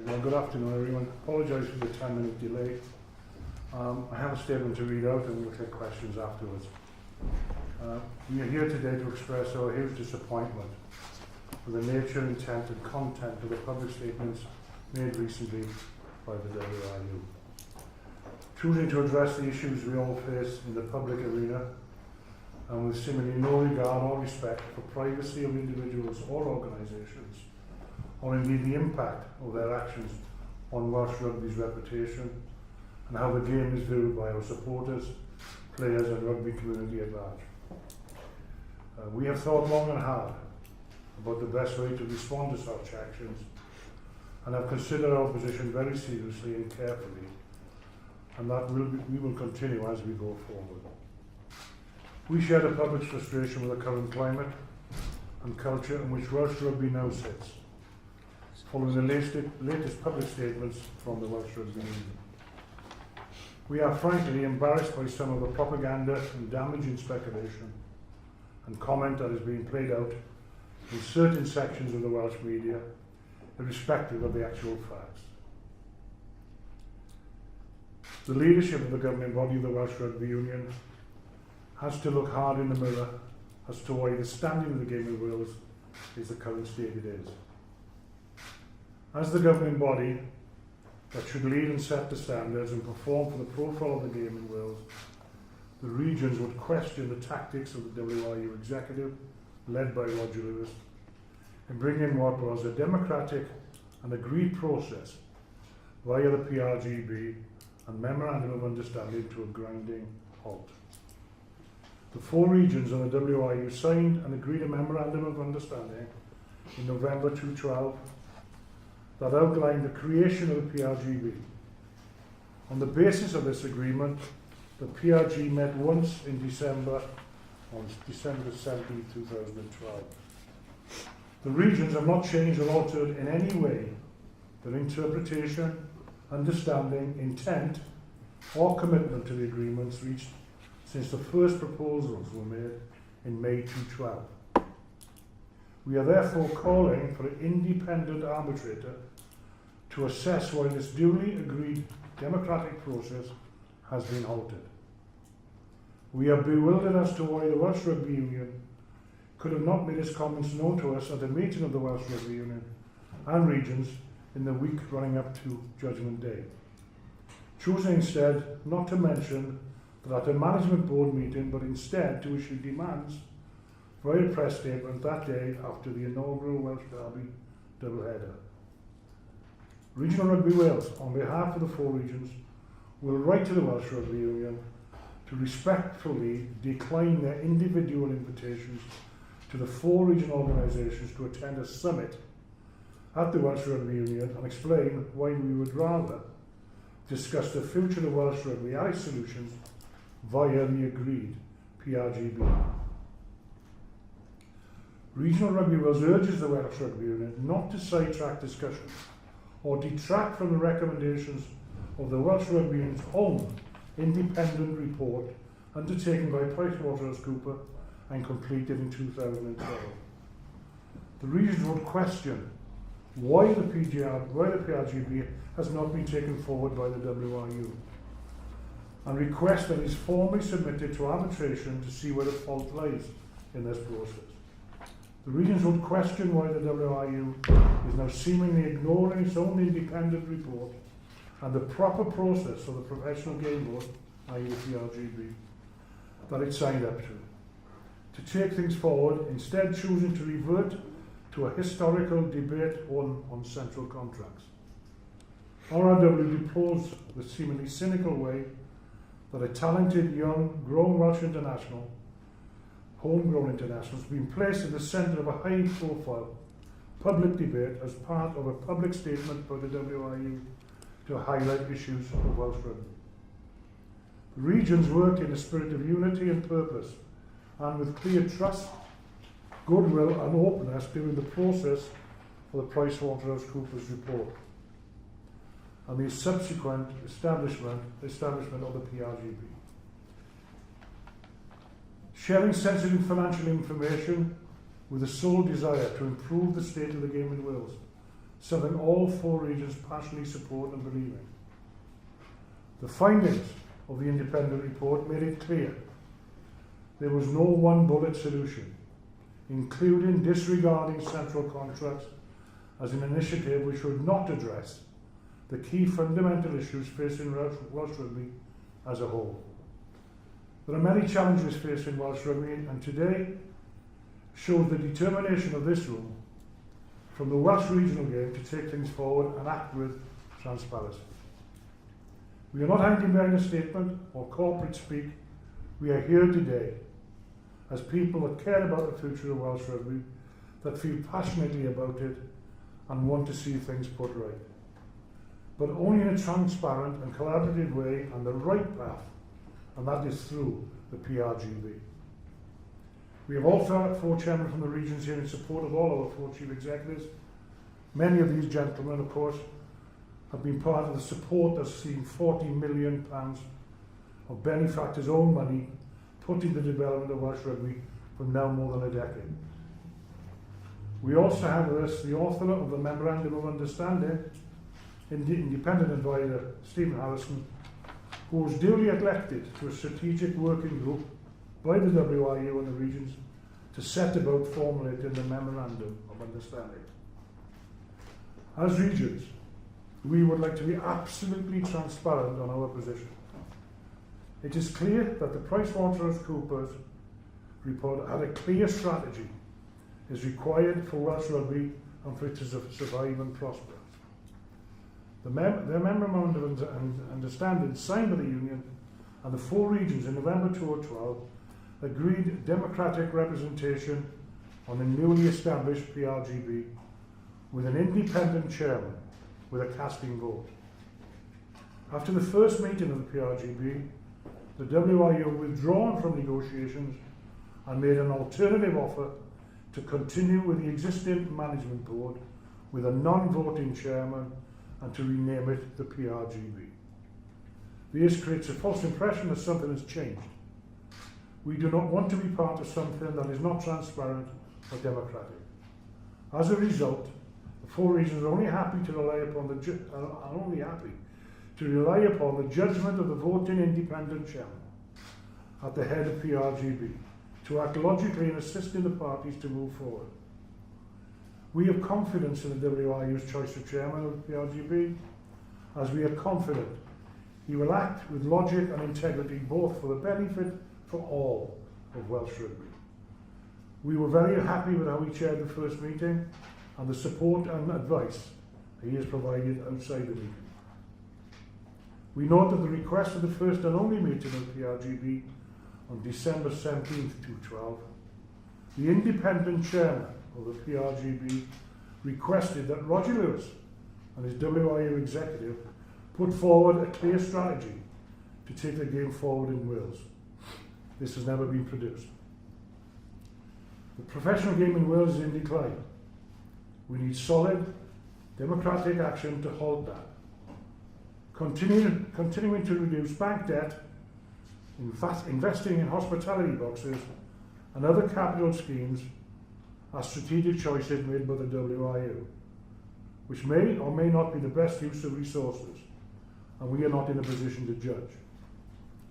Well, good afternoon, everyone. Apologise for the 10-minute delay. I have a statement to read out and we'll take questions afterwards. We are here today to express our huge disappointment with the nature, intent and content of the public statements made recently by the WRU. Choosing to address the issues we all face in the public arena and with seemingly no regard or respect for privacy of individuals or organisations, or indeed the impact of their actions on Welsh rugby's reputation and how the game is viewed by our supporters, players and rugby community at large. We have thought long and hard about the best way to respond to such actions and have considered our position very seriously and carefully, and that we will continue as we go forward. We share the public's frustration with the current climate and culture in which Welsh rugby now sits, following the latest public statements from the Welsh Rugby Union. We are frankly embarrassed by some of the propaganda and damaging speculation and comment that is being played out in certain sections of the Welsh media, irrespective of the actual facts. The leadership of the governing body of the Welsh Rugby Union has to look hard in the mirror as to why the standing of the game in Wales is the current state it is. As the governing body that should lead and set the standards and perform for the profile of the game in Wales, the regions would question the tactics of the WRU executive, led by Roger Lewis, in bringing what was a democratic and agreed process via the PRGB and Memorandum of Understanding to a grinding halt. The four regions of the WRU signed and agreed a Memorandum of Understanding in November 2012 that outlined the creation of the PRGB. On the basis of this agreement, the PRG met once in December, on December 17, 2012. The regions have not changed or altered in any way their interpretation, understanding, intent, or commitment to the agreements reached since the first proposals were made in May 2012. We are therefore calling for an independent arbitrator to assess why this duly agreed democratic process has been halted. We are bewildered as to why the Welsh Rugby Union could have not made its comments known to us at a meeting of the Welsh Rugby Union and regions in the week running up to Judgment Day, choosing instead not to mention that at a management board meeting, but instead to issue demands via a press statement that day after the inaugural Welsh Derby doubleheader. Regional Rugby Wales, on behalf of the four regions, will write to the Welsh Rugby Union to respectfully decline their individual invitations to the four regional organisations to attend a summit at the Welsh Rugby Union and explain why we would rather discuss the future of Welsh Rugby and its solutions via the agreed PRGB. Regional Rugby Wales urges the Welsh Rugby Union not to sidetrack discussions or detract from the recommendations of the Welsh Rugby Union's own independent report undertaken by PricewaterhouseCoopers and completed in 2012. The regions would question why the PRGB has not been taken forward by the WRU and request that it is formally submitted to arbitration to see where the fault lies in this process. The regions would question why the WRU is now seemingly ignoring its own independent report and the proper process of the Professional Game Board, i.e. the PRGB, that it signed up to take things forward, instead choosing to revert to a historical debate on central contracts. RRW deplores the seemingly cynical way that a talented, young, grown Welsh international, homegrown international, has been placed in the centre of a high-profile public debate as part of a public statement by the WRU to highlight issues of Welsh rugby. The regions work in a spirit of unity and purpose, and with clear trust, goodwill and openness during the process for the PricewaterhouseCoopers report and the subsequent establishment of the PRGB. Sharing sensitive financial information with the sole desire to improve the state of the game in Wales something all 4 regions passionately support and believe in. The findings of the independent report made it clear there was no one bullet solution, including disregarding central contracts as an initiative which would not address the key fundamental issues facing Welsh rugby as a whole. There are many challenges facing Welsh rugby, and today shows the determination of this room from the Welsh regional game to take things forward and act with transparency. We are not hiding behind a statement or corporate speak. We are here today as people that care about the future of Welsh rugby, that feel passionately about it and want to see things put right. But only in a transparent and collaborative way and the right path, and that is through the PRGB. We have also had 4 chairmen from the regions here in support of all our 4 chief executives. Many of these gentlemen, of course, have been part of the support that's seen £40 million of benefactors' own money put into the development of Welsh rugby for now more than a decade. We also have with us the author of the Memorandum of Understanding, independent advisor Stephen Harrison, who was duly elected to a strategic working group by the WRU and the regions to set about formulating the Memorandum of Understanding. As regions, we would like to be absolutely transparent on our position. It is clear that the PricewaterhouseCoopers report had a clear strategy is required for Welsh rugby and for it to survive and prosper. The Memorandum of Understanding signed by the Union and the 4 regions in November 2012 agreed democratic representation on the newly established PRGB with an independent chairman with a casting vote. After the first meeting of the PRGB, the WRU withdrawn from negotiations and made an alternative offer to continue with the existing management board with a non-voting chairman and to rename it the PRGB. This creates a false impression that something has changed. We do not want to be part of something that is not transparent or democratic. As a result, the 4 regions are only happy to rely upon the judgment of the voting independent chairman at the head of PRGB to act logically in assisting the parties to move forward. We have confidence in the WRU's choice of chairman of the PRGB, as we are confident he will act with logic and integrity both for the benefit for all of Welsh rugby. We were very happy with how he chaired the first meeting and the support and advice he has provided outside the meeting. We note that the request of the first and only meeting of the PRGB on December 17th, 2012, the independent chairman of the PRGB requested that Roger Lewis and his WRU executive put forward a clear strategy to take the game forward in Wales. This has never been produced. The professional game in Wales is in decline. We need solid, democratic action to halt that. Continuing to reduce bank debt, investing in hospitality boxes and other capital schemes are strategic choices made by the WRU, which may or may not be the best use of resources, and we are not in a position to judge.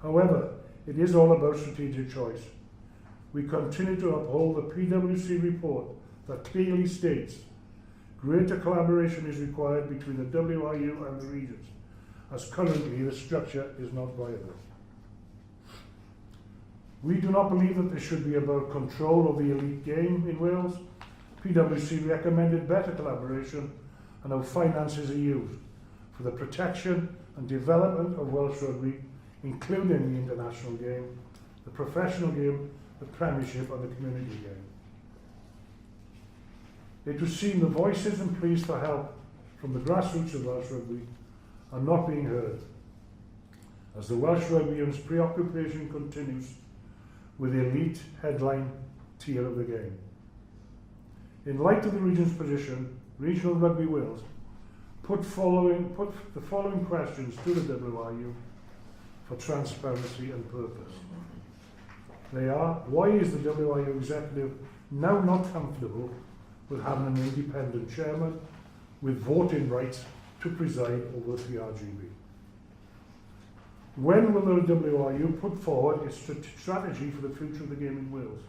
However, it is all about strategic choice. We continue to uphold the PwC report that clearly states greater collaboration is required between the WRU and the regions, as currently the structure is not viable. We do not believe that this should be about control of the elite game in Wales. PwC recommended better collaboration and how finances are used for the protection and development of Welsh rugby, including the international game, the professional game, the Premiership and the community game. It was seen the voices and pleas for help from the grassroots of Welsh rugby are not being heard, as the Welsh Rugby Union's preoccupation continues with the elite headline tier of the game. In light of the region's position, Regional Rugby Wales put the following questions to the WRU for transparency and purpose. They are: why is the WRU executive now not comfortable with having an independent chairman with voting rights to preside over the PRGB. When will the WRU put forward its strategy for the future of the game in Wales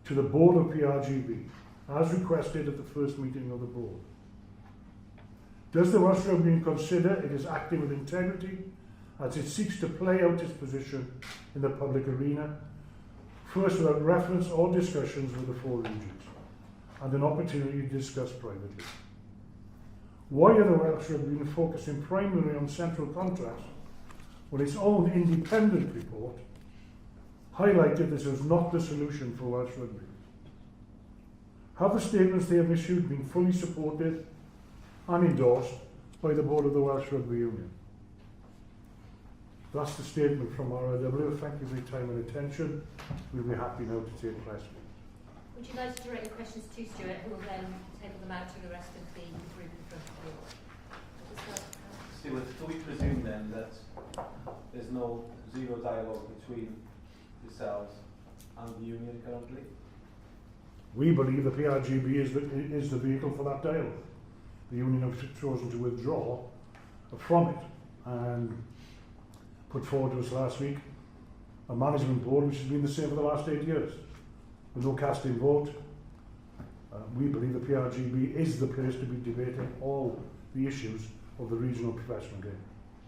to the board of PRGB, as requested at the first meeting of the board? Does the Welsh Rugby Union consider it is acting with integrity as it seeks to play out its position in the public arena, first without reference or discussions with the four regions, and an opportunity to discuss privately? Why are the Welsh Rugby Union focusing primarily on central contracts when its own independent report highlighted this was not the solution for Welsh rugby? Have the statements they have issued been fully supported and endorsed by the board of the Welsh Rugby Union? That's the statement from RRW. Thank you for your time and attention. We'll be happy now to take questions. Would you like to direct your questions to Stuart, who will then table them out to the rest of the group in front of you? Stuart, do we presume then that there's no zero dialogue between yourselves and the union currently? We believe the PRGB is the vehicle for that dialogue. The union have chosen to withdraw from it and put forward to us last week a management board which has been the same for the last 8 years, with no casting vote. We believe the PRGB is the place to be debating all the issues of the regional professional game.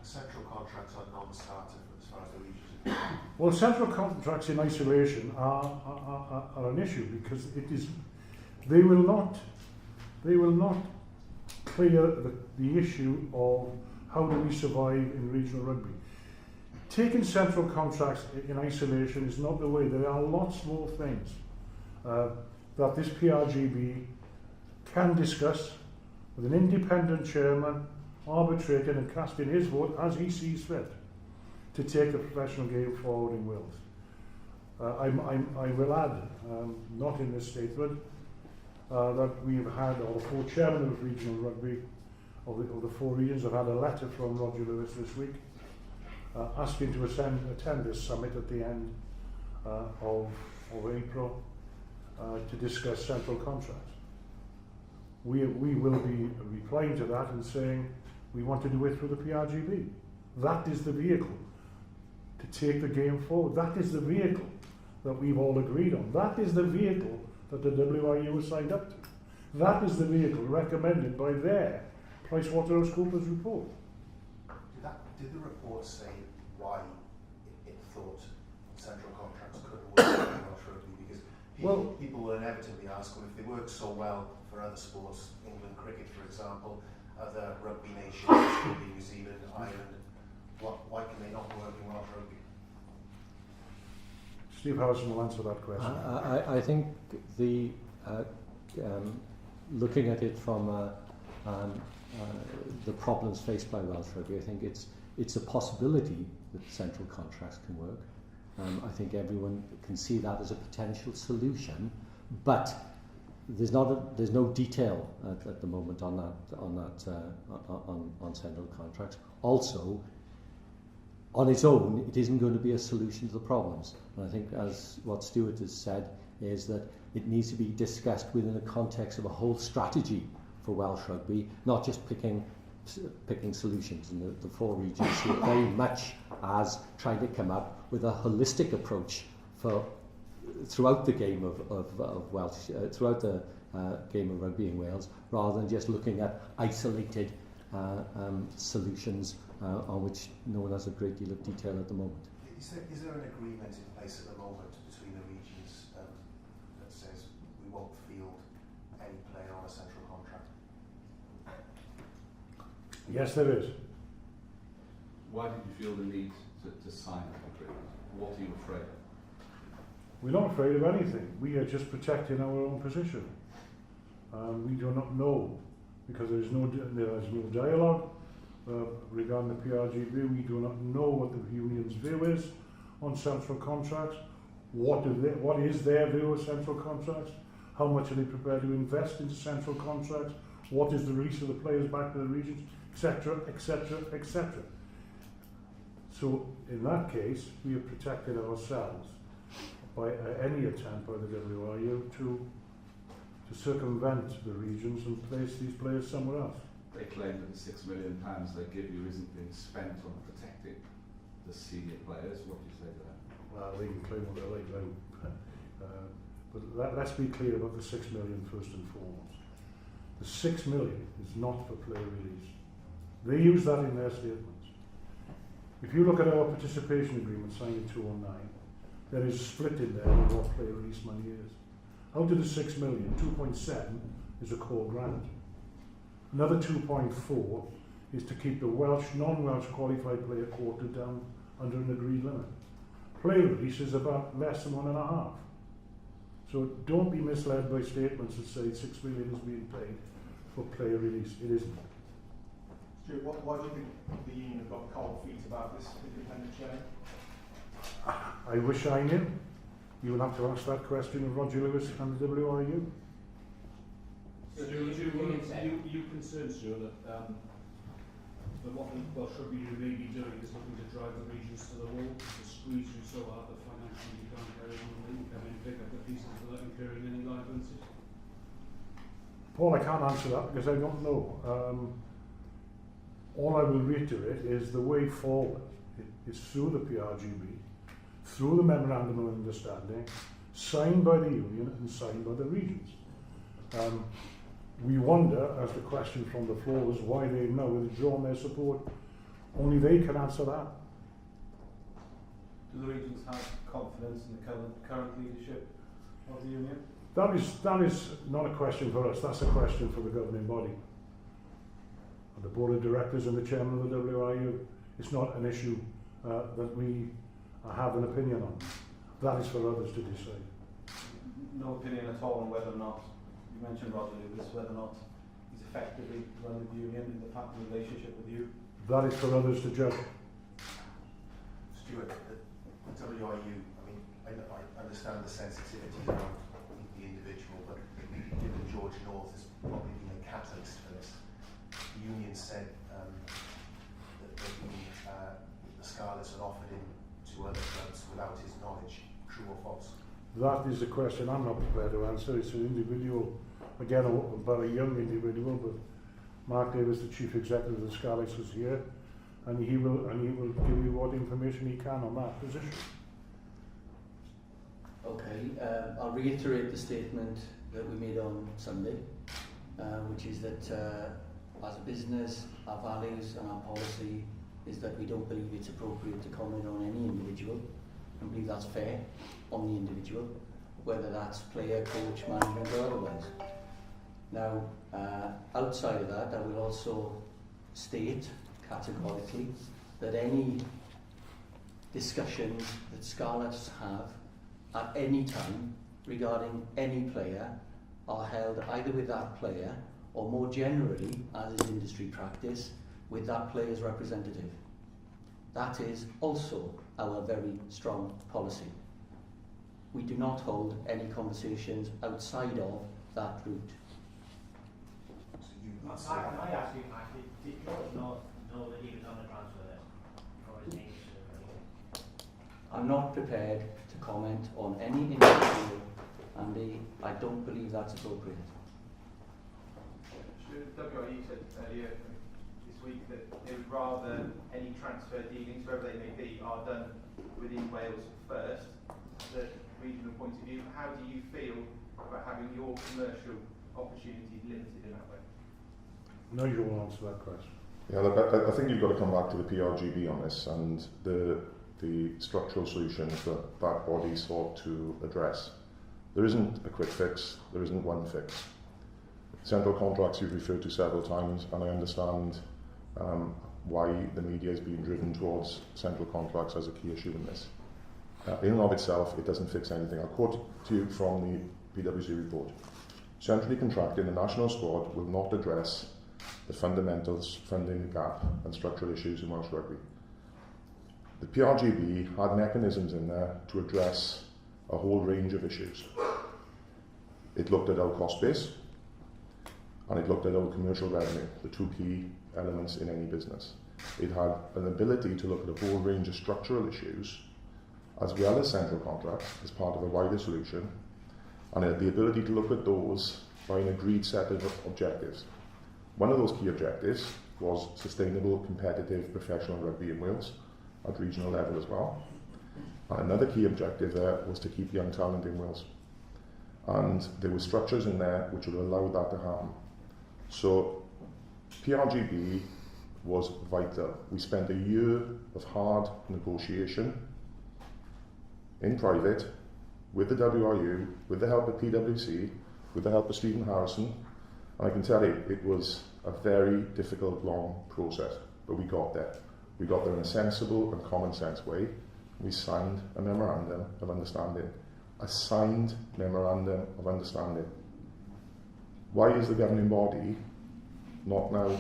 Central contracts are non-starter as far as the regions are concerned. Well, central contracts in isolation are an issue because they will not clear the issue of how do we survive in regional rugby. Taking central contracts in isolation is not the way. There are lots more things that this PRGB can discuss with an independent chairman arbitrating and casting his vote as he sees fit to take the professional game forward in Wales. I will add, not in this statement, that we've had, or the four chairmen of regional rugby of the four regions have had a letter from Roger Lewis this week asking to attend this summit at the end of April to discuss central contracts. We will be replying to that and saying we want to do it through the PRGB. That is the vehicle to take the game forward. That is the vehicle that we've all agreed on. That is the vehicle that the WRU was signed up to. That is the vehicle recommended by their PricewaterhouseCoopers report. Did the report say why it thought central contracts couldn't work in Welsh rugby? Because people will inevitably ask, well, if they work so well for other sports, England cricket, for example, other rugby nations, New Zealand, Ireland, why can they not work in Welsh rugby? Steve Harrison will answer that question. I think the looking at it from the problems faced by Welsh rugby, I think it's a possibility that central contracts can work. I think everyone can see that as a potential solution, but there's no detail at the moment on central contracts. Also, on its own, it isn't going to be a solution to the problems. And I think, as what Stuart has said, is that it needs to be discussed within the context of a whole strategy for Welsh rugby, not just picking solutions. And the four regions see it very much as trying to come up with a holistic approach for throughout the game of Welsh, throughout the game of rugby in Wales, rather than just looking at isolated solutions on which no one has a great deal of detail at the moment. Is there an agreement in place at the moment between the regions that says we won't field any player on a central contract? Yes, there is. Why did you feel the need to sign that agreement? What are you afraid of? We're not afraid of anything. We are just protecting our own position. We do not know, because there is no dialogue regarding the PRGB. We do not know what the union's view is on central contracts. What is their view of central contracts? How much are they prepared to invest into central contracts? What is the reach of the players back to the regions, etc., etc., etc. So in that case, we have protected ourselves by any attempt by the WRU to to circumvent the regions and place these players somewhere else. They claim that the £6 million they give you isn't being spent on protecting the senior players. What do you say to that? Well, they can claim what they like now. But let's be clear about the 6 million first and foremost. The 6 million is not for player release. They use that in their statements. If you look at our participation agreement signed in 2009, there is a split in there of what player release money is. Out of the 6 million, 2.7 is a core grant. Another 2.4 is to keep the Welsh, non-Welsh qualified player quota down under an agreed limit. Player release is about less than 1.5. So don't be misled by statements that say 6 million is being paid for player release. It isn't. Stuart, why do you think the union have got cold feet about this independent chair? I wish I knew. You will have to ask that question of Roger Lewis and the WRU. You concerned, Stuart, that what the Welsh Rugby Union may be doing is looking to drive the regions to the wall, to squeeze you so hard that financially you can't carry on and you come in and pick up the pieces without incurring any liabilities? Paul, I can't answer that because I don't know. All I will reiterate is the way forward is through the PRGB, through the Memorandum of Understanding, signed by the Union and signed by the regions. We wonder, as the question from the floor was, why they've now withdrawn their support. Only they can answer that. Do the regions have confidence in the current leadership of the union? That is not a question for us, that's a question for the governing body. And the board of directors and the chairman of the WRU. It's not an issue that we have an opinion on. That is for others to decide. No opinion at all on whether or not, you mentioned Roger Lewis, whether or not he's effectively running the union in the relationship with you? That is for others to judge. Stuart, the WRU, I mean, I understand the sensitivities around the individual, but given George North has probably been a catalyst for this, the union said that the Scarlets had offered him to other clubs without his knowledge. True or false? That is a question I'm not prepared to answer. It's an individual, again, about a young individual, but Mark Davis, the chief executive of the Scarlets, was here, and he will give you what information he can on that position. Okay, I'll reiterate the statement that we made on Sunday, which is that as a business, our values and our policy is that we don't believe it's appropriate to comment on any individual, and believe that's fair on the individual, whether that's player, coach, management or otherwise. Now, outside of that, I will also state categorically that any discussions that Scarlets have at any time regarding any player are held either with that player or more generally, as is industry practice, with that player's representative. That is also our very strong policy. We do not hold any conversations outside of that route. So you I asked you, Mike, did George know that he was on the transfer list before his name was I'm not prepared to comment on any individual, and I don't believe that's appropriate. WRU said earlier this week that they would rather any transfer dealings, wherever they may be, are done within Wales first. The regional point of view, how do you feel about having your commercial opportunities limited in that way? No, you will answer that question. Yeah, look, I think you've got to come back to the PRGB on this and the structural solutions that that body sought to address. There isn't a quick fix, there isn't one fix. Central contracts you've referred to several times, and I understand why the media is being driven towards central contracts as a key issue in this. In and of itself, it doesn't fix anything. I'll quote to you from the PwC report. Centrally contracting the national squad will not address the fundamentals, funding gap and structural issues in Welsh Rugby. The PRGB had mechanisms in there to address a whole range of issues. It looked at our cost base and it looked at our commercial revenue, the two key elements in any business. It had an ability to look at a whole range of structural issues as well as central contracts as part of a wider solution, and it had the ability to look at those by an agreed set of objectives. One of those key objectives was sustainable, competitive professional rugby in Wales at regional level as well. And another key objective there was to keep young talent in Wales. And there were structures in there which would allow that to happen. So PRGB was vital. We spent a year of hard negotiation in private with the WRU, with the help of PwC, with the help of Stephen Harrison, and I can tell you it was a very difficult, long process, but we got there. We got there in a sensible and common sense way. We signed a memorandum of understanding. A signed memorandum of understanding. Why is the governing body not now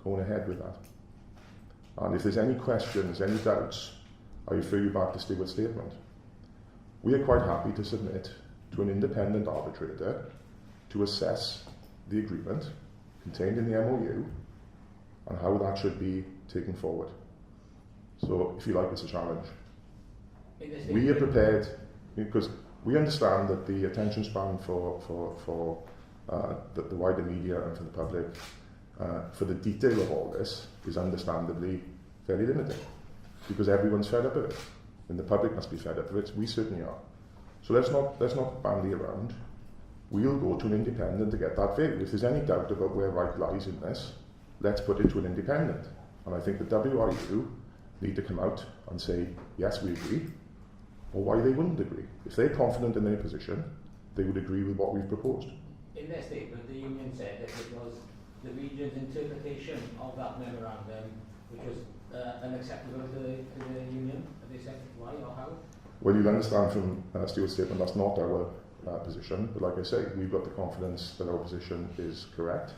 going ahead with that? And if there's any questions, any doubts, I refer you back to Stewart's statement. We are quite happy to submit to an independent arbitrator to assess the agreement contained in the MOU and how that should be taken forward. So, if you like, it's a challenge. We are prepared, because we understand that the attention span for the wider media and for the public, for the detail of all this, is understandably very limited, because everyone's fed up of it, and the public must be fed up of it. We certainly are. So let's not bandy around. We'll go to an independent to get that view. If there's any doubt about where right lies in this, let's put it to an independent. And I think the WRU need to come out and say, yes, we agree, or why they wouldn't agree. If they're confident in their position, they would agree with what we've proposed. In their statement, the union said that it was the region's interpretation of that memorandum which was unacceptable to the union. Have they said why or how? Well, you'll understand from Stuart's statement that's not our position, but like I say, we've got the confidence that our position is correct.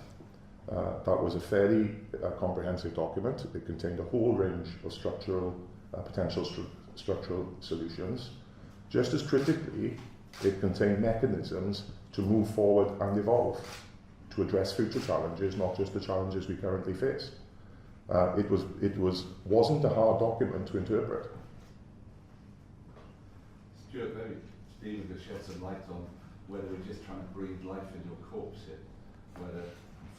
That was a fairly comprehensive document. It contained a whole range of structural, potential structural solutions. Just as critically, it contained mechanisms to move forward and evolve, to address future challenges, not just the challenges we currently face. It wasn't a hard document to interpret. Stuart, maybe Stephen could shed some light on whether we're just trying to breathe life into a corpse here, whether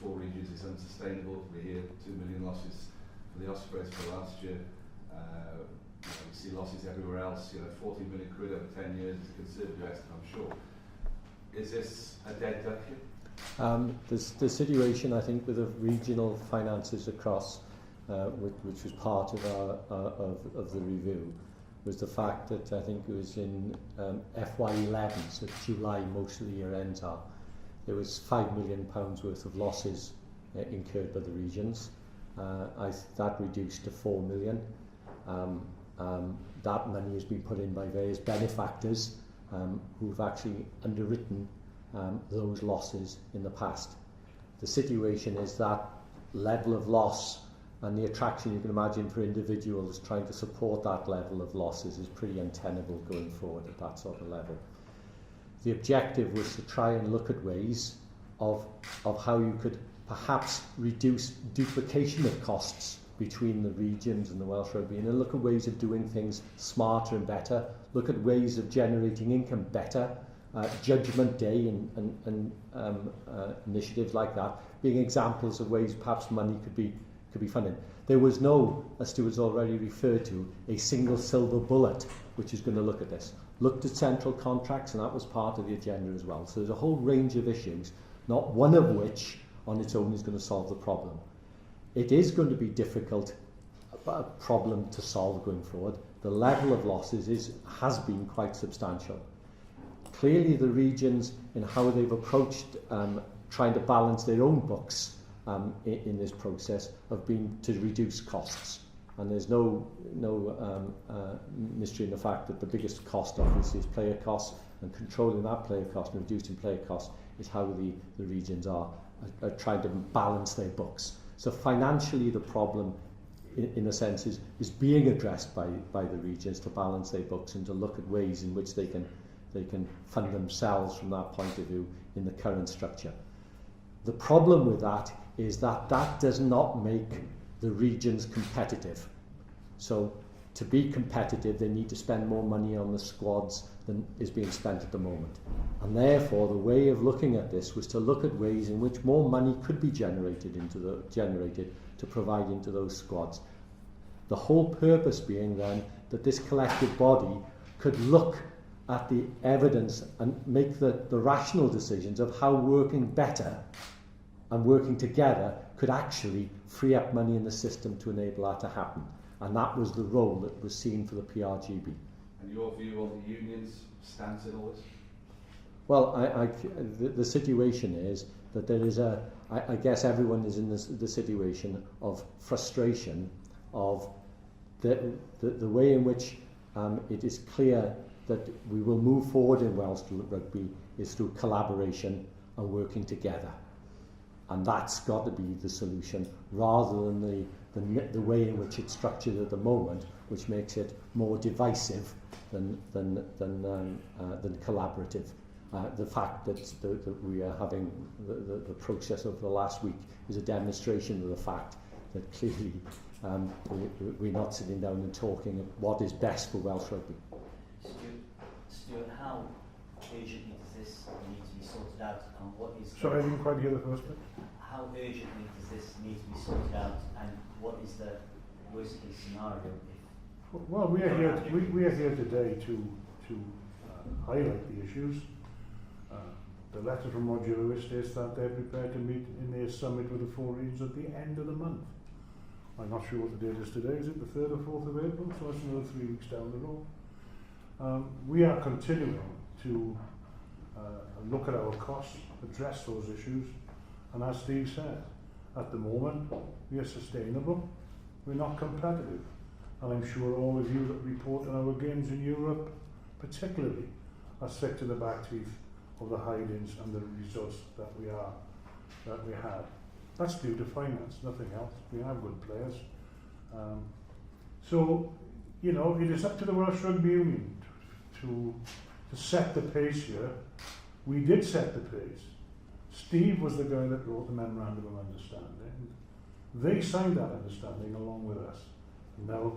4 regions is unsustainable. We hear 2 million losses for the Ospreys for last year. We see losses everywhere else. 40 million quid over 10 years is a considerable estimate, I'm sure. Is this a dead duck here? The situation, I think, with the regional finances across, which was part of of the review, was the fact that I think it was in FY11, so July, most of the year ends are, there was £5 million worth of losses incurred by the regions. That reduced to 4 million. That money has been put in by various benefactors who've actually underwritten those losses in the past. The situation is that level of loss and the attraction you can imagine for individuals trying to support that level of losses is pretty untenable going forward at that sort of level. The objective was to try and look at ways of how you could perhaps reduce duplication of costs between the regions and the Welsh Rugby, and look at ways of doing things smarter and better, look at ways of generating income better, Judgment Day and initiatives like that being examples of ways perhaps money could be funded. There was no, as Stuart's already referred to, a single silver bullet which is going to look at this. Looked at central contracts, and that was part of the agenda as well. So there's a whole range of issues, not one of which on its own is going to solve the problem. It is going to be difficult, a problem to solve going forward. The level of losses has been quite substantial. Clearly the regions, in how they've approached trying to balance their own books in this process, have been to reduce costs. And there's no mystery in the fact that the biggest cost obviously is player costs, and controlling that player cost and reducing player costs is how the regions are trying to balance their books. So financially the problem in a sense is being addressed by the regions to balance their books and to look at ways in which they can fund themselves from that point of view in the current structure. The problem with that is that does not make the regions competitive. So to be competitive, they need to spend more money on the squads than is being spent at the moment. And therefore, the way of looking at this was to look at ways in which more money could be generated to provide into those squads. The whole purpose being then that this collective body could look at the evidence and make the rational decisions of how working better and working together could actually free up money in the system to enable that to happen. And that was the role that was seen for the PRGB. And your view on the union's stance in all this? Well, the situation is that there is I guess everyone is in the situation of frustration of the way in which it is clear that we will move forward in Welsh rugby is through collaboration and working together. And that's got to be the solution, rather than the way in which it's structured at the moment, which makes it more divisive than collaborative. The fact that we are having the process of the last week is a demonstration of the fact that clearly we're not sitting down and talking of what is best for Welsh rugby. Stuart, how urgently does this need to be sorted out, and what is... Sorry, I didn't quite hear the first bit. How urgently does this need to be sorted out, and what is the worst case scenario? Well, we are here today to highlight the issues. The letter from Roger Lewis states that they're prepared to meet in their summit with the 4 regions at the end of the month. I'm not sure what the date is today. Is it the 3rd or 4th of April? So it's another 3 weeks down the road. We are continuing to look at our costs, address those issues, and as Steve said, at the moment we are sustainable, we're not competitive, and I'm sure all of you that report on our games in Europe particularly are sick to the back teeth of the hide-ins and the results that we had. That's due to finance, nothing else. We have good players. So, you know, it is up to the Welsh Rugby Union to set the pace here. We did set the pace. Steve was the guy that wrote the Memorandum of Understanding. They signed that understanding along with us. Now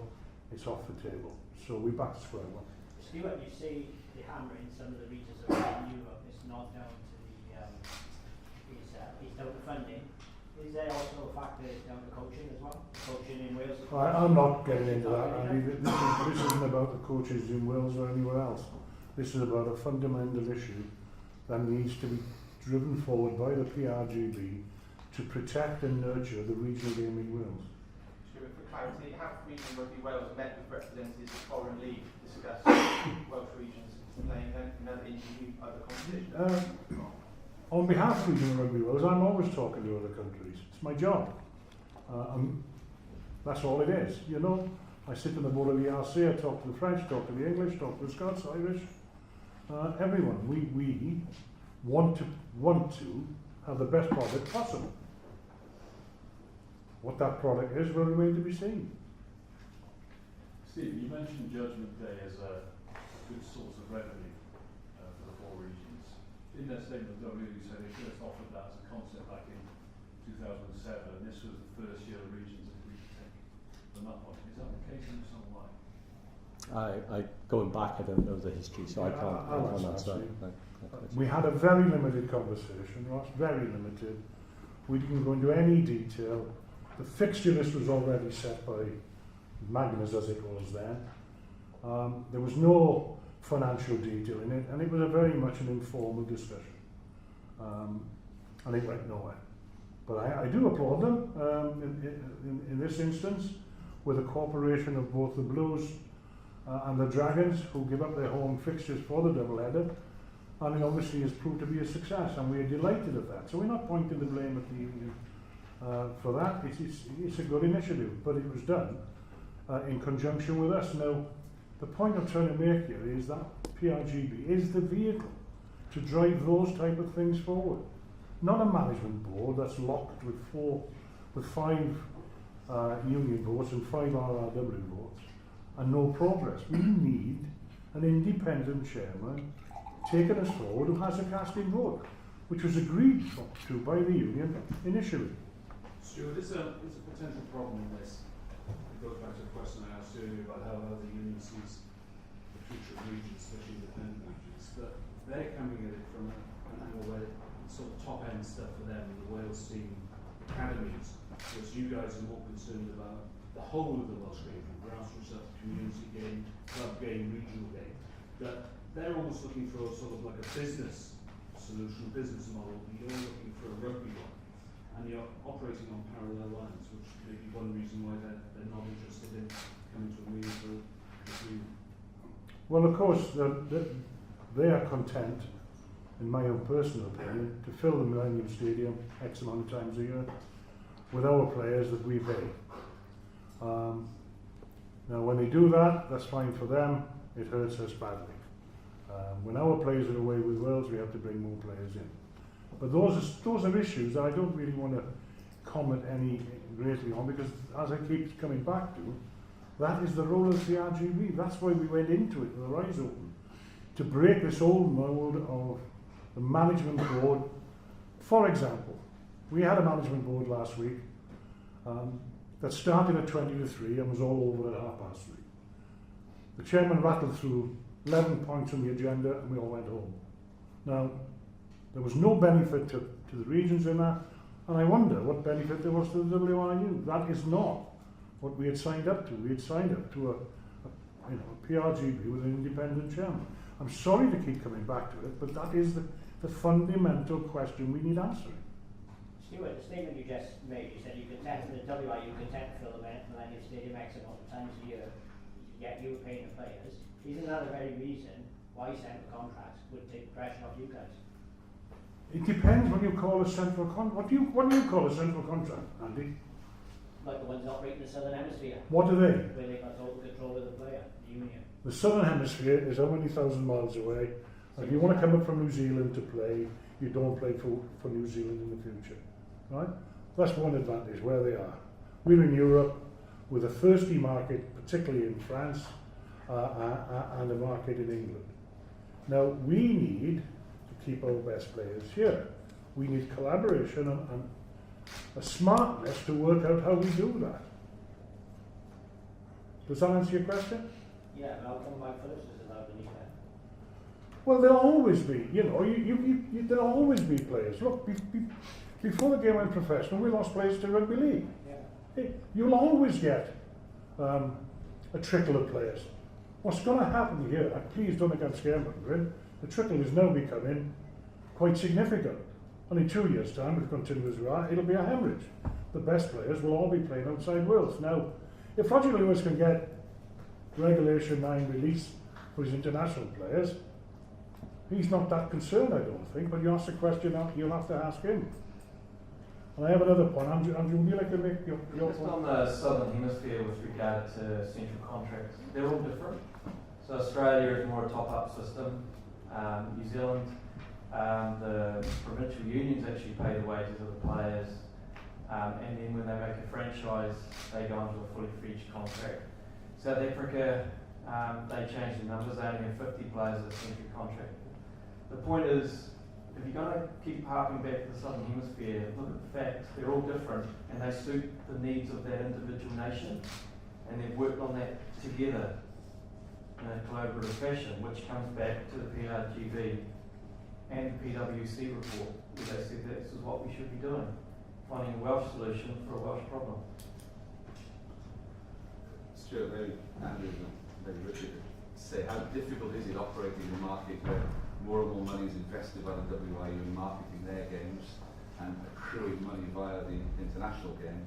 it's off the table. So we're back to square one. Stuart, you say the hammering some of the regions around Europe is not down to it's down to funding. Is there also a factor down to coaching as well? Coaching in Wales? I'm not getting into that. I mean, this isn't about the coaches in Wales or anywhere else. This is about a fundamental issue that needs to be driven forward by the PRGB to protect and nurture the regional game in Wales. Stuart, for clarity, have Regional Rugby Wales met with representatives of Foreign League to discuss Welsh regions playing in other competitions? On behalf of Regional Rugby Wales, I'm always talking to other countries. It's my job. That's all it is. You know, I sit on the board of the RC, I talk to the French, talk to the English, talk to the Scots, Irish, everyone. We want to have the best product possible. What that product is will remain to be seen. Steve, you mentioned Judgment Day as a good source of revenue for the 4 regions. In their statement, WWE said they first offered that as a concept back in 2007, and this was the first year the regions agreed to take from that point. Is that the case in some way? Going back, I don't know the history, so I can't answer that. We had a very limited conversation, Ross, very limited. We didn't go into any detail. The fixture list was already set by Magnus, as it was then. There was no financial detail in it, and it was a very much an informal discussion. And it went nowhere. But I do applaud them in this instance, with the cooperation of both the Blues and the Dragons, who give up their home fixtures for the double-header, and it obviously has proved to be a success, and we are delighted at that. So we're not pointing the blame at the union for that. It's a good initiative, but it was done in conjunction with us. Now, the point I'm trying to make here is that PRGB is the vehicle to drive those type of things forward. Not a management board that's locked with 5 union votes and 5 RRW votes and no progress. We need an independent chairman taking us forward who has a casting vote, which was agreed to by the union initially. Stuart, it's a potential problem in this. it goes back to the question I asked earlier about how the union sees the future of regions, especially independent regions, that they're coming at it from an angle where it's sort of top end stuff for them, the Wales team academies, whereas you guys are more concerned about the whole of the Welsh game, from grassroots up, community game, club game, regional game, that they're almost looking for sort of like a business solution, business model. You're looking for a rugby one, and you're operating on parallel lines, which may be one reason why they're not interested in coming to a meaningful agreement. Well, of course, they are content, in my own personal opinion, to fill the Millennium Stadium X amount of times a year with our players that we pay. Now, when they do that, that's fine for them. It hurts us badly. When our players are away with Wales, we have to bring more players in. But those are issues that I don't really want to comment any greatly on, because as I keep coming back to, that is the role of the RGB. That's why we went into it with our eyes open, to break this old mould of the management board. For example, we had a management board last week that started at 20 to 3 and was all over at 3:30. The chairman rattled through 11 points on the agenda and we all went home. Now, there was no benefit to the regions in that, and I wonder what benefit there was to the WRU. That is not what we had signed up to. We had signed up to a PRGB with an independent chairman. I'm sorry to keep coming back to it, but that is the fundamental question we need answering. Stuart, the statement you just made, you said you content the WRU content to fill the Millennium Stadium X amount of times a year, yet you were paying the players. Isn't that the very reason why central contracts would take pressure off you guys? It depends what you call a central contract. What do you call a central contract, Andy? Like the ones operating in the Southern Hemisphere, What are they? where they've got total control of the player, the union. The Southern Hemisphere is how many thousand miles away. If you want to come up from New Zealand to play, you don't play for New Zealand in the future. Right? That's one advantage, where they are. We're in Europe with a thirsty market, particularly in France, and a market in England. Now, we need to keep our best players here. We need collaboration and a smartness to work out how we do that. Does that answer your question? Yeah, but how come Mike Phillips is allowed to leave there? Well, there'll always be, there'll always be players. Look, before the game went professional, we lost players to rugby league. Yeah. Hey, you'll always get a trickle of players. What's going to happen here, and please don't think I'm scaremongering, the trickle is now becoming quite significant. And in 2 years' time, if it continues as we are, it'll be a hemorrhage. The best players will all be playing outside Wales. Now, if Roger Lewis can get Regulation 9 release for his international players, he's not that concerned, I don't think, but you ask the question, you'll have to ask him. And I have another point. Andrew, would you like to make your Just point? on the Southern Hemisphere with regard to central contracts, they're all different. So Australia is more a top-up system. New Zealand, the provincial unions actually pay the wages of the players, and then when they make a franchise, they go into a fully fledged contract. South Africa, they change the numbers. They only have 50 players as a central contract. The point is, if you're going to keep harping back to the Southern Hemisphere, look at the facts. They're all different, and they suit the needs of that individual nation, and they've worked on that together in a collaborative fashion, which comes back to the PRGB and the PwC report, where they said this is what we should be doing, finding a Welsh solution for a Welsh problem. Stuart, maybe Andrew, maybe Richard, say how difficult is it operating in a market where more and more money is invested by the WRU in marketing their games and accruing money via the international game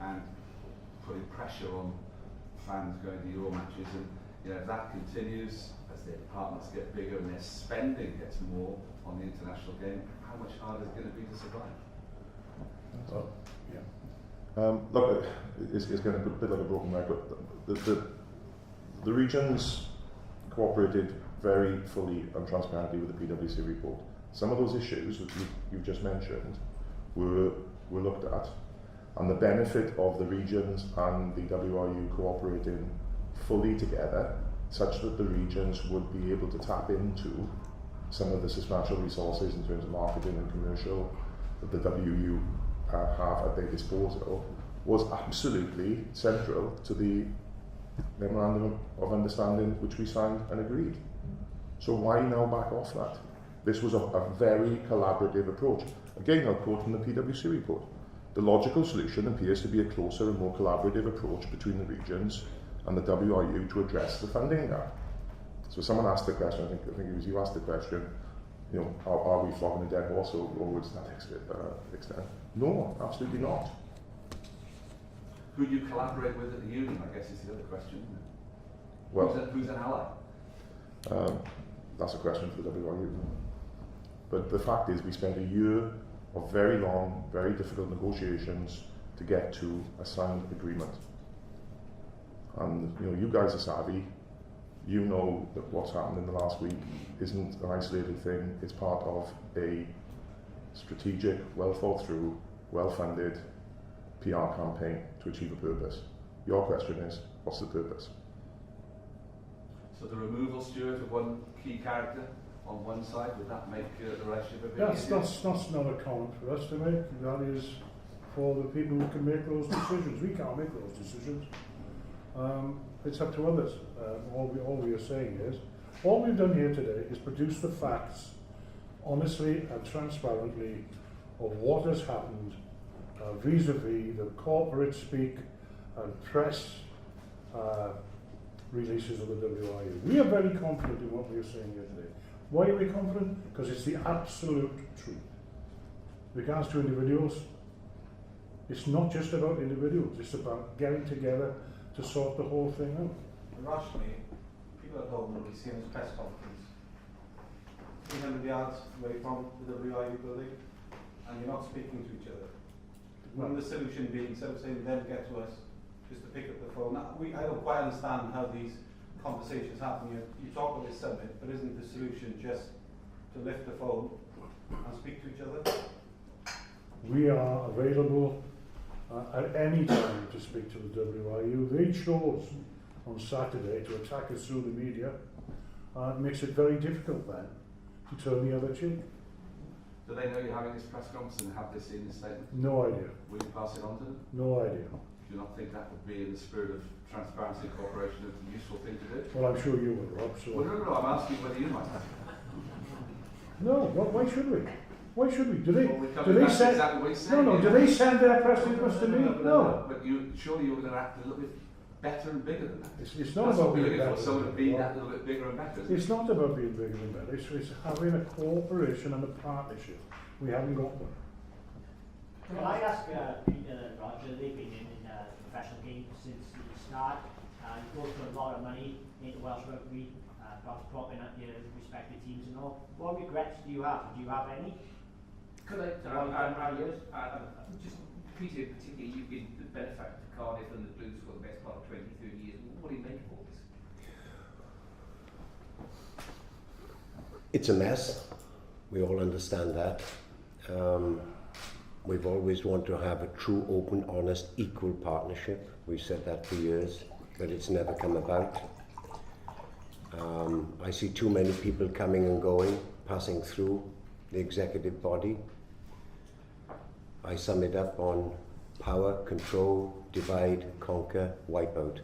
and putting pressure on fans going to Euro matches, and if that continues as their departments get bigger and their spending gets more on the international game, how much harder is it going to be to survive? Look, it's going to be a bit like a broken record. The regions cooperated very fully and transparently with the PwC report. Some of those issues that you've just mentioned were looked at, and the benefit of the regions and the WRU cooperating fully together, such that the regions would be able to tap into some of the substantial resources in terms of marketing and commercial that the WU have at their disposal, was absolutely central to the memorandum of understanding which we signed and agreed. So why now back off that? This was a very collaborative approach. Again, I'll quote from the PwC report. The logical solution appears to be a closer and more collaborative approach between the regions and the WRU to address the funding gap. So someone asked the question, I think it was you asked the question, you know, are we flogging a dead horse or to that extent? No, absolutely not. Who do you collaborate with at the union, I guess is the other question, isn't it? Well, who's an ally? That's a question for the WRU. But the fact is, we spent a year of very long, very difficult negotiations to get to a signed agreement. And you know, you guys are savvy. You know that what's happened in the last week isn't an isolated thing. It's part of a strategic, well thought through, well funded PR campaign to achieve a purpose. Your question is, what's the purpose? So the removal, Stuart, of one key character on one side, would that make the relationship a bit That's easier? not a comment for us to make. That is for the people who can make those decisions. We can't make those decisions. It's up to others. All we are saying is, all we've done here today is produce the facts honestly and transparently of what has happened vis-a-vis the corporate speak and press releases of the WRU. We are very confident in what we are saying here today. Why are we confident? Because it's the absolute truth. With regards to individuals, it's not just about individuals, it's about getting together to sort the whole thing out. Rationally, people at home will be seeing this press conference 300 yards away from the WRU building, and you're not speaking to each other. Wouldn't the solution be, instead of saying them get to us, just to pick up the phone? I don't quite understand how these conversations happen. You talk about this summit, but isn't the solution just to lift the phone and speak to each other? We are available at any time to speak to the WRU. They chose on Saturday to attack us through the media. It makes it very difficult then to turn the other cheek. Do they know you're having this press conference and have this in the statement? No idea. Will you pass it on to them? No idea. Do you not think that would be, in the spirit of transparency and cooperation, a useful thing to do? Well, I'm sure you will, Rob. So. Well, no, I'm asking whether you might. No, why should we? Why should we? Do they? Well, Do they send? exactly what he's saying. No. Do they send their press request to me? No. But surely you're going to act a little bit better and bigger than that. It's not That's about what we're being looking better. for. Someone to be that little bit bigger and better. Isn't It's not about being bigger and better. It's having a cooperation and a partnership. We haven't got one. Can I ask Peter and Roger, they've been in the professional game since the start, you both put a lot of money into Welsh Rugby, perhaps propping up your respective teams and all. What regrets do you have? Do you have any? Could I, just Peter in particular, you've been the benefactor to Cardiff and the Blues for the best part of 20, 30 years. What do you make of all this? It's a mess. We all understand that. We've always wanted to have a true, open, honest, equal partnership. We've said that for years, but it's never come about. I see too many people coming and going, passing through the executive body. I sum it up on power, control, divide, conquer, wipe out.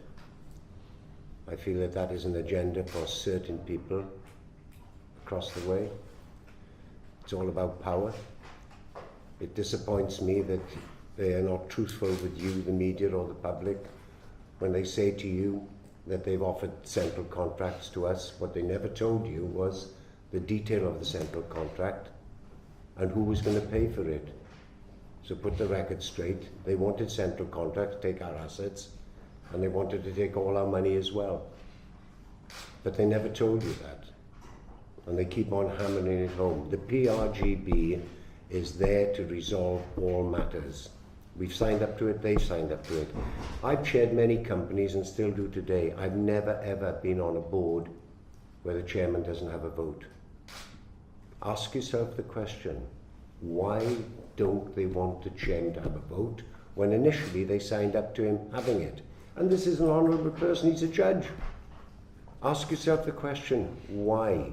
I feel that that is an agenda for certain people across the way. It's all about power. It disappoints me that they are not truthful with you, the media or the public, when they say to you that they've offered central contracts to us. What they never told you was the detail of the central contract and who was going to pay for it. So put the record straight. They wanted central contracts, take our assets, and they wanted to take all our money as well. But they never told you that. And they keep on hammering it home. The PRGB is there to resolve all matters. We've signed up to it, they've signed up to it. I've chaired many companies and still do today. I've never ever been on a board where the chairman doesn't have a vote. Ask yourself the question, why don't they want the chairman to have a vote when initially they signed up to him having it? And this is an honourable person, he's a judge. Ask yourself the question, why?